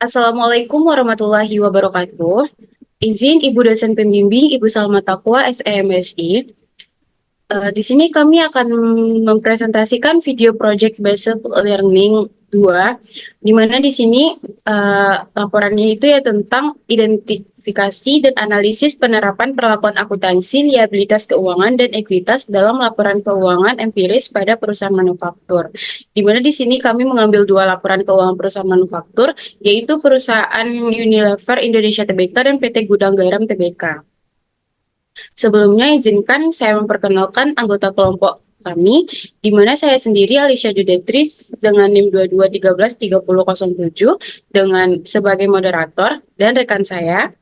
Assalamualaikum warahmatullahi wabarakatuh. Izin Ibu dosen pembimbing Ibu Salma Taqwa SEMSI. Di sini kami akan mempresentasikan video project based learning 2, di mana di sini laporannya itu ya tentang identifikasi dan analisis penerapan perlakuan akuntansi, liabilitas keuangan, dan ekuitas dalam laporan keuangan empiris pada perusahaan manufaktur. Di mana di sini kami mengambil dua laporan keuangan perusahaan manufaktur, yaitu perusahaan Unilever Indonesia Tbk dan PT Gudang Garam Tbk. Sebelumnya izinkan saya memperkenalkan anggota kelompok kami, di mana saya sendiri Alicia Judetris dengan NIM 22133007 dengan sebagai moderator dan rekan saya.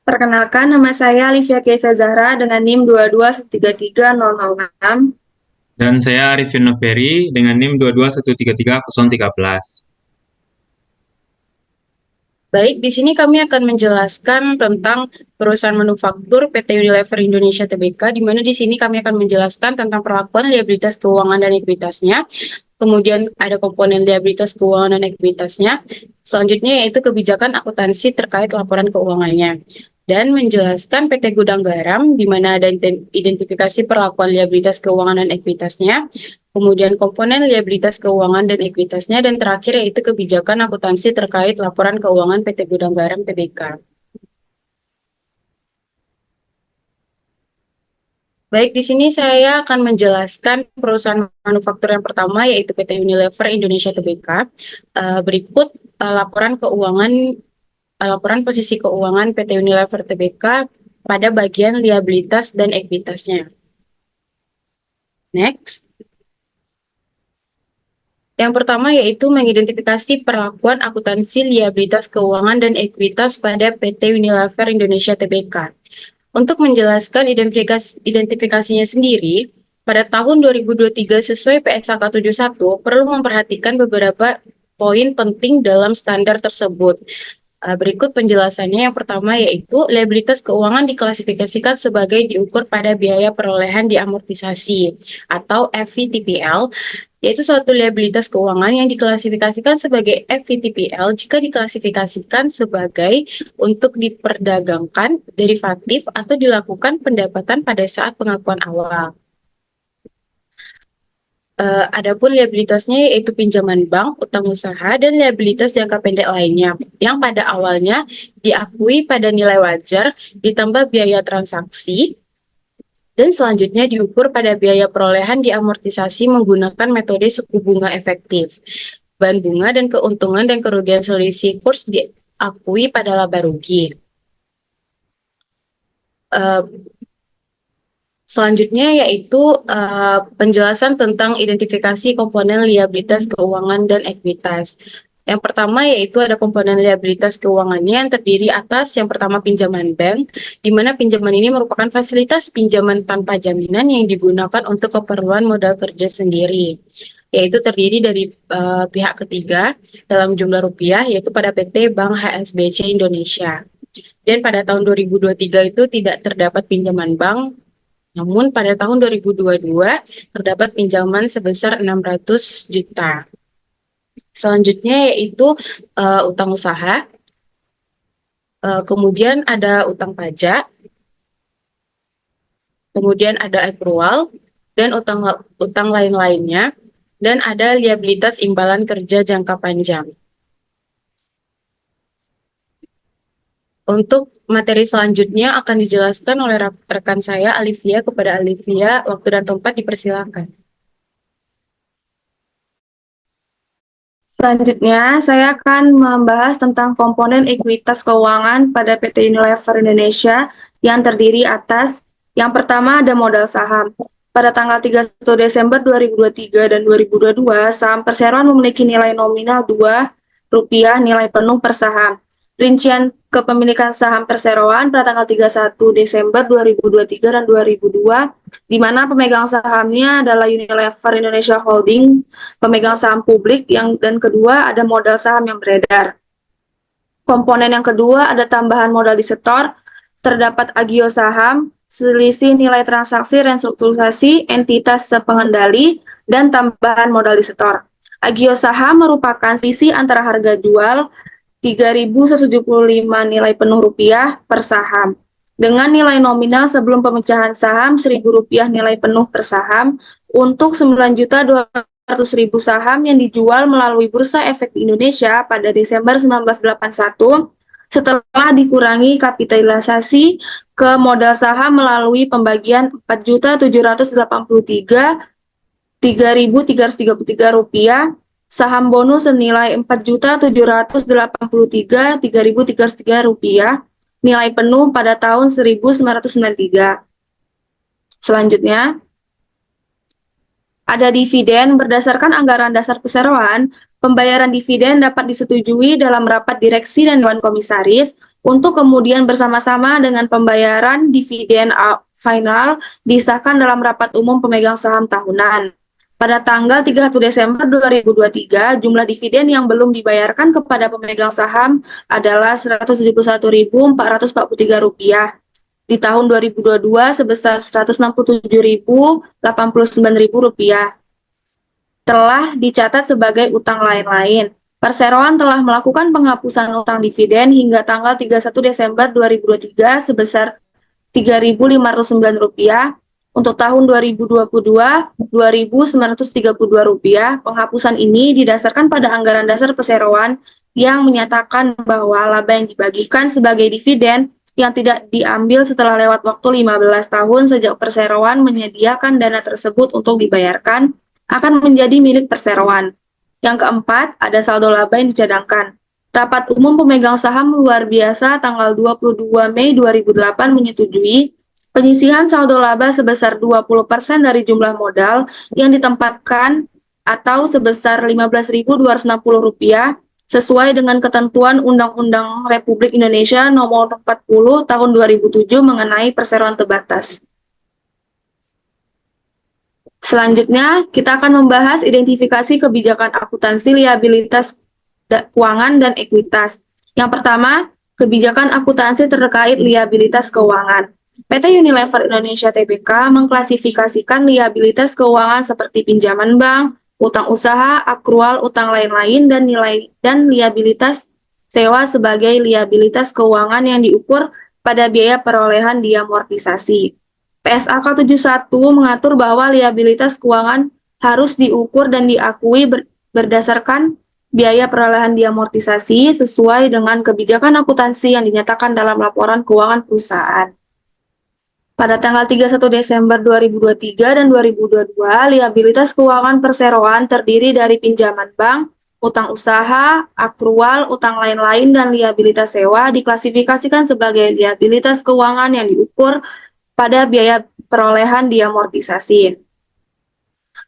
Perkenalkan, nama saya Alivia Keisa Zahra dengan NIM 221333006. Dan saya Arifin Noveri dengan NIM 221333013. Baik, di sini kami akan menjelaskan tentang perusahaan manufaktur PT Unilever Indonesia Tbk, di mana di sini kami akan menjelaskan tentang perlakuan liabilitas keuangan dan ekuitasnya. Kemudian ada komponen liabilitas keuangan dan ekuitasnya. Selanjutnya yaitu kebijakan akuntansi terkait laporan keuangannya. Dan menjelaskan PT Gudang Garam, di mana ada identifikasi perlakuan liabilitas keuangan dan ekuitasnya. Kemudian komponen liabilitas keuangan dan ekuitasnya, dan terakhir yaitu kebijakan akuntansi terkait laporan keuangan PT Gudang Garam Tbk. Baik, di sini saya akan menjelaskan perusahaan manufaktur yang pertama yaitu PT Unilever Indonesia Tbk. Berikut laporan posisi keuangan PT Unilever Tbk pada bagian liabilitas dan ekuitasnya. Next. Yang pertama yaitu mengidentifikasi perlakuan akuntansi liabilitas keuangan dan ekuitas pada PT Unilever Indonesia Tbk. Untuk menjelaskan identifikasinya sendiri, pada tahun 2023 sesuai PSAK 71 perlu memperhatikan beberapa poin penting dalam standar tersebut. Berikut penjelasannya. Yang pertama yaitu liabilitas keuangan diklasifikasikan sebagai diukur pada biaya perolehan diamortisasi atau FVTPL, yaitu suatu liabilitas keuangan yang diklasifikasikan sebagai FVTPL jika diklasifikasikan sebagai untuk diperdagangkan, derivatif, atau dilakukan pendapatan pada saat pengakuan awal. Adapun liabilitasnya yaitu pinjaman bank, utang usaha, dan liabilitas jangka pendek lainnya yang pada awalnya diakui pada nilai wajar ditambah biaya transaksi dan selanjutnya diukur pada biaya perolehan diamortisasi menggunakan metode suku bunga efektif. Bahan bunga dan keuntungan dan kerugian selisih kurs diakui pada laba rugi. Selanjutnya yaitu penjelasan tentang identifikasi komponen liabilitas keuangan dan ekuitas. Yang pertama yaitu ada komponen liabilitas keuangannya yang terdiri atas yang pertama pinjaman bank, di mana pinjaman ini merupakan fasilitas pinjaman tanpa jaminan yang digunakan untuk keperluan modal kerja sendiri, yaitu terdiri dari pihak ketiga dalam jumlah rupiah, yaitu pada PT Bank HSBC Indonesia. Dan pada tahun 2023 itu tidak terdapat pinjaman bank. Namun pada tahun 2022 terdapat pinjaman sebesar 600 juta. Selanjutnya yaitu utang usaha. Kemudian ada utang pajak. Kemudian ada accrual dan utang lain-lainnya, dan ada liabilitas imbalan kerja jangka panjang. Untuk materi selanjutnya akan dijelaskan oleh rekan saya Alivia. Kepada Alivia, waktu dan tempat dipersilakan. Selanjutnya, saya akan membahas tentang komponen ekuitas keuangan pada PT Unilever Indonesia yang terdiri atas yang pertama ada modal saham. Pada tanggal 31 Desember 2023 dan 2022, saham perseroan memiliki nilai nominal Rp2 nilai penuh per saham. Rincian kepemilikan saham perseroan pada tanggal 31 Desember 2023 dan 2002, di mana pemegang sahamnya adalah Unilever Indonesia Holding, pemegang saham publik, dan kedua ada modal saham yang beredar. Komponen yang kedua ada tambahan modal disetor, terdapat agio saham, selisih nilai transaksi restrukturisasi entitas sepengendali, dan tambahan modal disetor. Agio saham merupakan selisih antara harga jual 3.175 nilai penuh rupiah per saham dengan nilai nominal sebelum pemecahan saham Rp1.000 nilai penuh per saham untuk 9.200.000 saham yang dijual melalui Bursa Efek di Indonesia pada Desember 1981 setelah dikurangi kapitalisasi ke modal saham melalui pembagian Rp4.783.333 saham bonus senilai Rp4.783.333 nilai penuh pada tahun 1993. Selanjutnya, ada dividen. Berdasarkan anggaran dasar perseroan, pembayaran dividen dapat disetujui dalam rapat direksi dan dewan komisaris untuk kemudian bersama-sama dengan pembayaran dividen final disahkan dalam rapat umum pemegang saham tahunan. Pada tanggal 31 Desember 2023, jumlah dividen yang belum dibayarkan kepada pemegang saham adalah Rp171.443. Di tahun 2022 sebesar Rp167.089 telah dicatat sebagai utang lain-lain. Perseroan telah melakukan penghapusan utang dividen hingga tanggal 31 Desember 2023 sebesar Rp3.509. Untuk tahun 2022, Rp2.932. Penghapusan ini didasarkan pada anggaran dasar perseroan yang menyatakan bahwa laba yang dibagikan sebagai dividen yang tidak diambil setelah lewat waktu 15 tahun sejak perseroan menyediakan dana tersebut untuk dibayarkan akan menjadi milik perseroan. Yang keempat, ada saldo laba yang dicadangkan. Rapat umum pemegang saham luar biasa tanggal 22 Mei 2008 menyetujui penyisihan saldo laba sebesar 20% dari jumlah modal yang ditempatkan atau sebesar Rp15.260 sesuai dengan ketentuan Undang-Undang Republik Indonesia Nomor 40 Tahun 2007 mengenai perseroan terbatas. Selanjutnya, kita akan membahas identifikasi kebijakan akuntansi, liabilitas keuangan, dan ekuitas. Yang pertama, kebijakan akuntansi terkait liabilitas keuangan. PT Unilever Indonesia Tbk mengklasifikasikan liabilitas keuangan seperti pinjaman bank, utang usaha, akrual, utang lain-lain, dan liabilitas sewa sebagai liabilitas keuangan yang diukur pada biaya perolehan diamortisasi. PSAK 71 mengatur bahwa liabilitas keuangan harus diukur dan diakui berdasarkan biaya perolehan diamortisasi sesuai dengan kebijakan akuntansi yang dinyatakan dalam laporan keuangan perusahaan. Pada tanggal 31 Desember 2023 dan 2022, liabilitas keuangan perseroan terdiri dari pinjaman bank, utang usaha, akrual, utang lain-lain, dan liabilitas sewa diklasifikasikan sebagai liabilitas keuangan yang diukur pada biaya perolehan diamortisasi.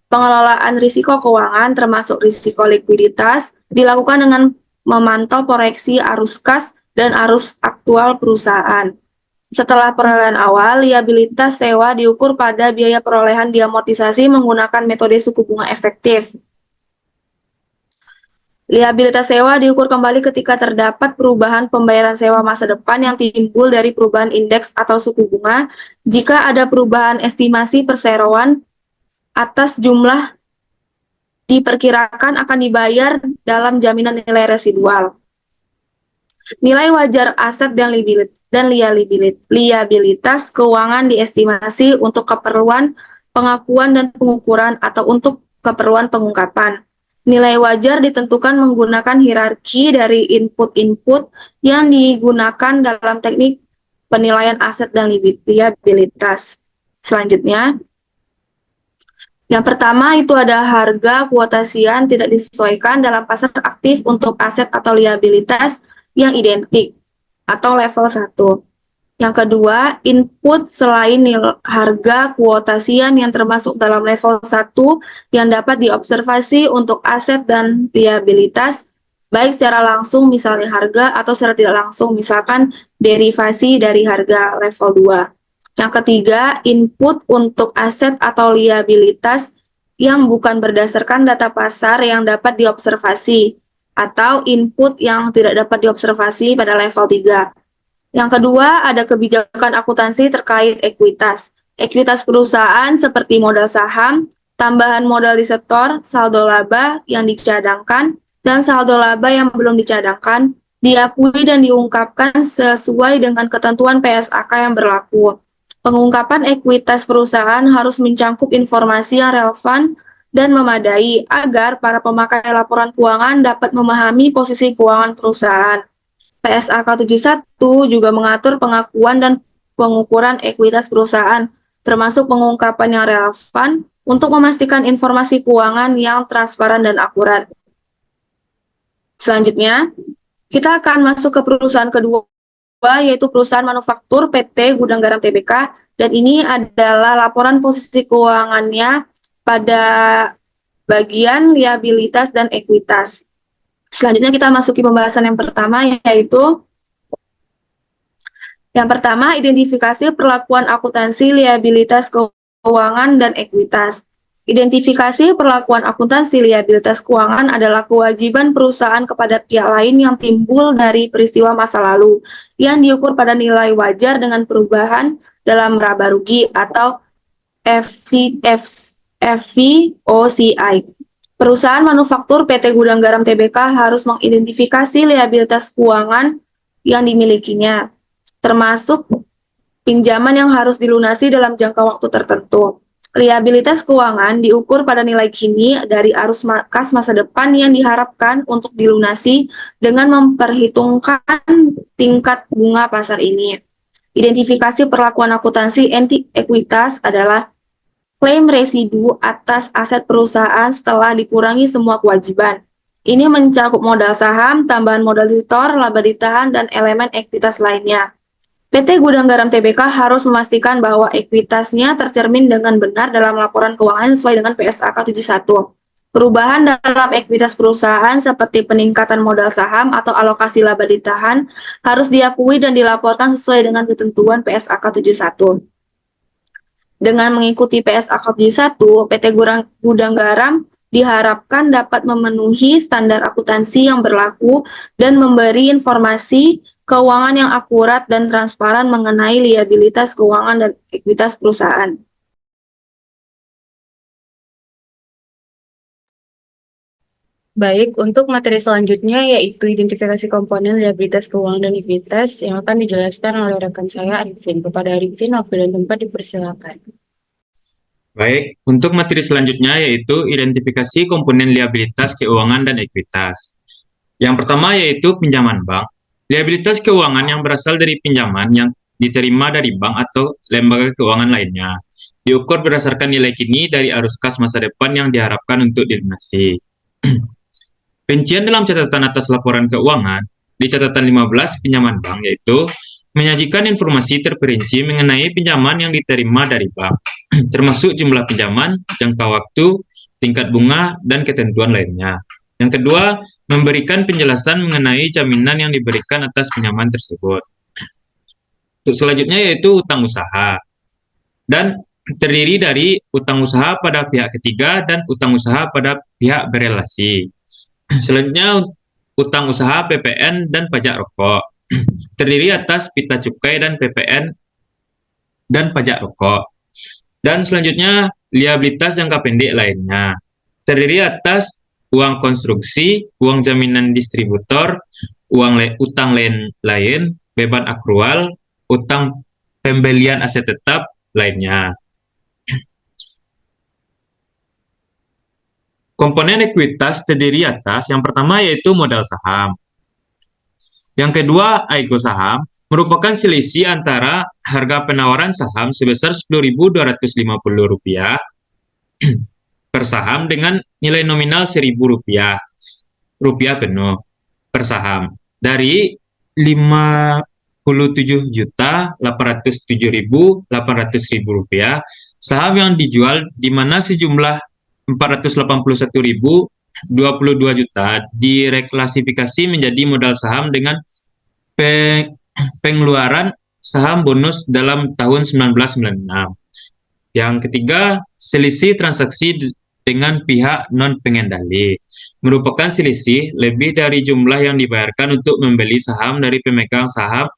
Pengelolaan risiko keuangan termasuk risiko likuiditas dilakukan dengan memantau proyeksi arus kas dan arus aktual perusahaan. Setelah perolehan awal, liabilitas sewa diukur pada biaya perolehan diamortisasi menggunakan metode suku bunga efektif. Liabilitas sewa diukur kembali ketika terdapat perubahan pembayaran sewa masa depan yang timbul dari perubahan indeks atau suku bunga jika ada perubahan estimasi perseroan atas jumlah diperkirakan akan dibayar dalam jaminan nilai residual. Nilai wajar aset dan liabilitas keuangan diestimasi untuk keperluan pengakuan dan pengukuran atau untuk keperluan pengungkapan. Nilai wajar ditentukan menggunakan hierarki dari input-input yang digunakan dalam teknik penilaian aset dan liabilitas. Selanjutnya, yang pertama itu ada harga kuotasian tidak disesuaikan dalam pasar aktif untuk aset atau liabilitas yang identik atau level 1. Yang kedua, input selain harga kuotasian yang termasuk dalam level 1 yang dapat diobservasi untuk aset dan liabilitas baik secara langsung misalnya harga atau secara tidak langsung misalkan derivasi dari harga level 2. Yang ketiga, input untuk aset atau liabilitas yang bukan berdasarkan data pasar yang dapat diobservasi atau input yang tidak dapat diobservasi pada level 3. Yang kedua, ada kebijakan akuntansi terkait ekuitas. Ekuitas perusahaan seperti modal saham, tambahan modal disetor, saldo laba yang dicadangkan, dan saldo laba yang belum dicadangkan diakui dan diungkapkan sesuai dengan ketentuan PSAK yang berlaku. Pengungkapan ekuitas perusahaan harus mencakup informasi yang relevan dan memadai agar para pemakai laporan keuangan dapat memahami posisi keuangan perusahaan. PSAK 71 juga mengatur pengakuan dan pengukuran ekuitas perusahaan, termasuk pengungkapan yang relevan untuk memastikan informasi keuangan yang transparan dan akurat. Selanjutnya, kita akan masuk ke perusahaan kedua, yaitu perusahaan manufaktur PT Gudang Garam Tbk, dan ini adalah laporan posisi keuangannya pada bagian liabilitas dan ekuitas. Selanjutnya kita masuki pembahasan yang pertama, yaitu identifikasi perlakuan akuntansi liabilitas keuangan dan ekuitas. Identifikasi perlakuan akuntansi liabilitas keuangan adalah kewajiban perusahaan kepada pihak lain yang timbul dari peristiwa masa lalu, yang diukur pada nilai wajar dengan perubahan dalam laba rugi atau FVOCI. Perusahaan manufaktur PT Gudang Garam Tbk harus mengidentifikasi liabilitas keuangan yang dimilikinya, termasuk pinjaman yang harus dilunasi dalam jangka waktu tertentu. Liabilitas keuangan diukur pada nilai kini dari arus kas masa depan yang diharapkan untuk dilunasi dengan memperhitungkan tingkat bunga pasar ini. Identifikasi perlakuan akuntansi ekuitas adalah klaim residu atas aset perusahaan setelah dikurangi semua kewajiban. Ini mencakup modal saham, tambahan modal disetor, laba ditahan, dan elemen ekuitas lainnya. PT Gudang Garam Tbk harus memastikan bahwa ekuitasnya tercermin dengan benar dalam laporan keuangan sesuai dengan PSAK 71. Perubahan dalam ekuitas perusahaan seperti peningkatan modal saham atau alokasi laba ditahan harus diakui dan dilaporkan sesuai dengan ketentuan PSAK 71. Dengan mengikuti PSAK 71, PT Gudang Garam diharapkan dapat memenuhi standar akuntansi yang berlaku dan memberi informasi keuangan yang akurat dan transparan mengenai liabilitas keuangan dan ekuitas perusahaan. Baik, untuk materi selanjutnya yaitu identifikasi komponen liabilitas keuangan dan ekuitas yang akan dijelaskan oleh rekan saya Arifin. Kepada Arifin, waktu dan tempat dipersilakan. Baik, untuk materi selanjutnya yaitu identifikasi komponen liabilitas keuangan dan ekuitas. Yang pertama yaitu pinjaman bank. Liabilitas keuangan yang berasal dari pinjaman yang diterima dari bank atau lembaga keuangan lainnya. Diukur berdasarkan nilai kini dari arus kas masa depan yang diharapkan untuk dilunasi. Rincian dalam catatan atas laporan keuangan di catatan 15 pinjaman bank yaitu menyajikan informasi terperinci mengenai pinjaman yang diterima dari bank, termasuk jumlah pinjaman, jangka waktu, tingkat bunga, dan ketentuan lainnya. Yang kedua, memberikan penjelasan mengenai jaminan yang diberikan atas pinjaman tersebut. Untuk selanjutnya yaitu utang usaha. Dan terdiri dari utang usaha pada pihak ketiga dan utang usaha pada pihak berelasi. Selanjutnya, utang usaha PPN dan pajak rokok. Terdiri atas pita cukai dan PPN dan pajak rokok. Dan selanjutnya, liabilitas jangka pendek lainnya. Terdiri atas uang konstruksi, uang jaminan distributor, utang lain, beban akrual, utang pembelian aset tetap lainnya. Komponen ekuitas terdiri atas yang pertama yaitu modal saham. Yang kedua, AIGO saham merupakan selisih antara harga penawaran saham sebesar Rp10.250 per saham dengan nilai nominal Rp1.000 penuh per saham dari Rp57.807.800 saham yang dijual di mana sejumlah Rp481.022 juta direklasifikasi menjadi modal saham dengan pengeluaran saham bonus dalam tahun 1996. Yang ketiga, selisih transaksi dengan pihak non-pengendali. Merupakan selisih lebih dari jumlah yang dibayarkan untuk membeli saham dari pemegang saham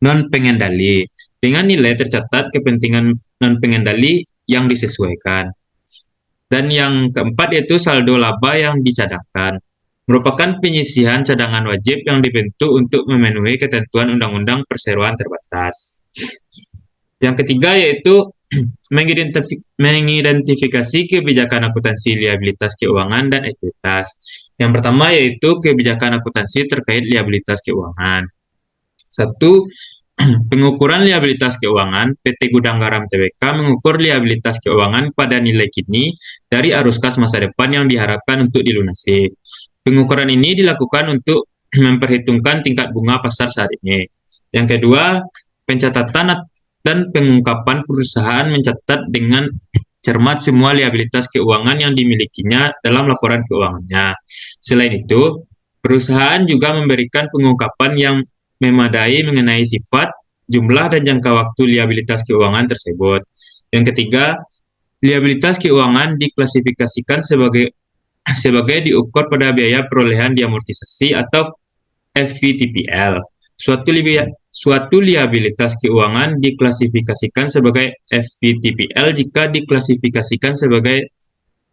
non-pengendali dengan nilai tercatat kepentingan non-pengendali yang disesuaikan. Dan yang keempat yaitu saldo laba yang dicadangkan, merupakan penyisihan cadangan wajib yang dibentuk untuk memenuhi ketentuan Undang-Undang Perseroan Terbatas. Yang ketiga yaitu mengidentifikasi kebijakan akuntansi liabilitas keuangan dan ekuitas. Yang pertama yaitu kebijakan akuntansi terkait liabilitas keuangan. Satu, pengukuran liabilitas keuangan. PT Gudang Garam Tbk mengukur liabilitas keuangan pada nilai kini dari arus kas masa depan yang diharapkan untuk dilunasi. Pengukuran ini dilakukan untuk memperhitungkan tingkat bunga pasar saat ini. Yang kedua, pencatatan dan pengungkapan perusahaan mencatat dengan cermat semua liabilitas keuangan yang dimilikinya dalam laporan keuangannya. Selain itu, perusahaan juga memberikan pengungkapan yang memadai mengenai sifat, jumlah, dan jangka waktu liabilitas keuangan tersebut. Yang ketiga, liabilitas keuangan diklasifikasikan sebagai diukur pada biaya perolehan diamortisasi atau FVTPL. Suatu liabilitas keuangan diklasifikasikan sebagai FVTPL jika diklasifikasikan sebagai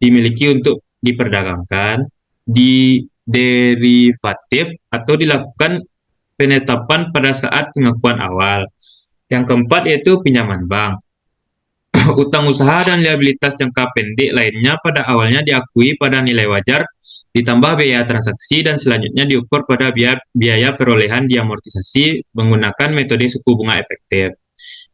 dimiliki untuk diperdagangkan, di derivatif, atau dilakukan penetapan pada saat pengakuan awal. Yang keempat yaitu pinjaman bank. Utang usaha dan liabilitas jangka pendek lainnya pada awalnya diakui pada nilai wajar, ditambah biaya transaksi, dan selanjutnya diukur pada biaya perolehan diamortisasi menggunakan metode suku bunga efektif.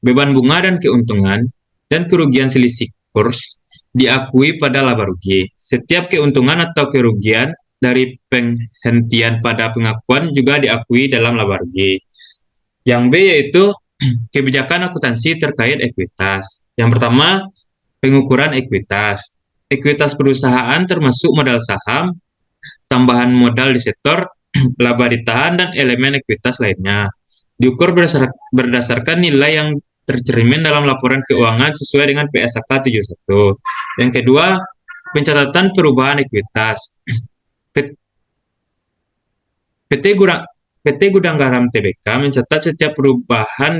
Beban bunga dan keuntungan dan kerugian selisih kurs diakui pada laba rugi. Setiap keuntungan atau kerugian dari penghentian pada pengakuan juga diakui dalam laba rugi. Yang B yaitu kebijakan akuntansi terkait ekuitas. Yang pertama, pengukuran ekuitas. Ekuitas perusahaan termasuk modal saham, tambahan modal di sektor, laba ditahan, dan elemen ekuitas lainnya. Diukur berdasarkan nilai yang tercermin dalam laporan keuangan sesuai dengan PSAK 71. Yang kedua, pencatatan perubahan ekuitas. PT Gudang Garam Tbk mencatat setiap perubahan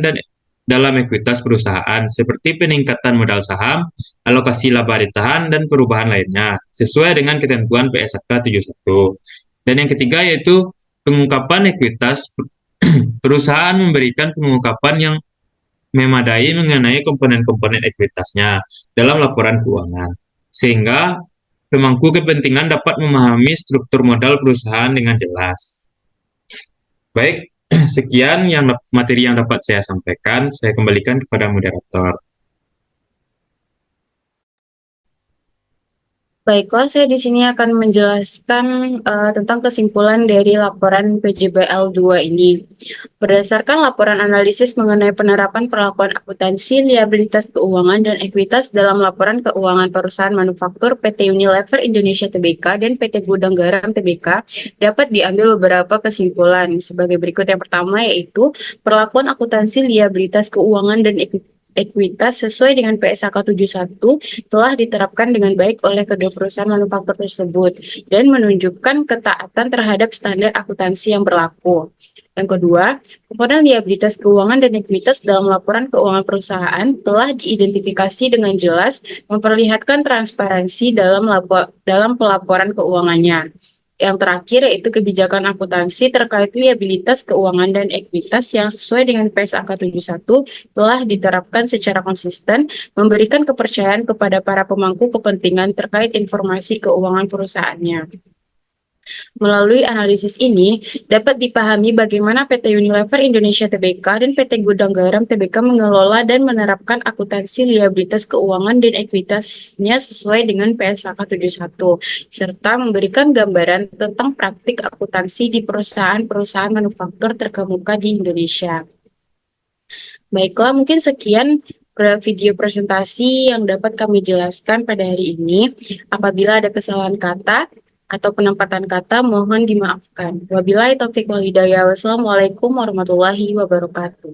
dalam ekuitas perusahaan, seperti peningkatan modal saham, alokasi laba ditahan, dan perubahan lainnya, sesuai dengan ketentuan PSAK 71. Dan yang ketiga yaitu pengungkapan ekuitas. Perusahaan memberikan pengungkapan yang memadai mengenai komponen-komponen ekuitasnya dalam laporan keuangan, sehingga pemangku kepentingan dapat memahami struktur modal perusahaan dengan jelas. Baik, sekian materi yang dapat saya sampaikan. Saya kembalikan kepada moderator. Baiklah, saya di sini akan menjelaskan tentang kesimpulan dari laporan PJBL 2 ini. Berdasarkan laporan analisis mengenai penerapan perlakuan akuntansi, liabilitas keuangan, dan ekuitas dalam laporan keuangan perusahaan manufaktur PT Unilever Indonesia Tbk dan PT Gudang Garam Tbk, dapat diambil beberapa kesimpulan sebagai berikut. Yang pertama yaitu perlakuan akuntansi, liabilitas keuangan, dan ekuitas sesuai dengan PSAK 71 telah diterapkan dengan baik oleh kedua perusahaan manufaktur tersebut dan menunjukkan ketaatan terhadap standar akuntansi yang berlaku. Yang kedua, komponen liabilitas keuangan dan ekuitas dalam laporan keuangan perusahaan telah diidentifikasi dengan jelas, memperlihatkan transparansi dalam pelaporan keuangannya. Yang terakhir yaitu kebijakan akuntansi terkait liabilitas keuangan dan ekuitas yang sesuai dengan PSAK 71 telah diterapkan secara konsisten, memberikan kepercayaan kepada para pemangku kepentingan terkait informasi keuangan perusahaannya. Melalui analisis ini, dapat dipahami bagaimana PT Unilever Indonesia Tbk dan PT Gudang Garam Tbk mengelola dan menerapkan akuntansi liabilitas keuangan dan ekuitasnya sesuai dengan PSAK 71, serta memberikan gambaran tentang praktik akuntansi di perusahaan-perusahaan manufaktur terkemuka di Indonesia. Baiklah, mungkin sekian video presentasi yang dapat kami jelaskan pada hari ini. Apabila ada kesalahan kata atau penempatan kata, mohon dimaafkan. Wabillahi taufiq wal hidayah. Wassalamualaikum warahmatullahi wabarakatuh.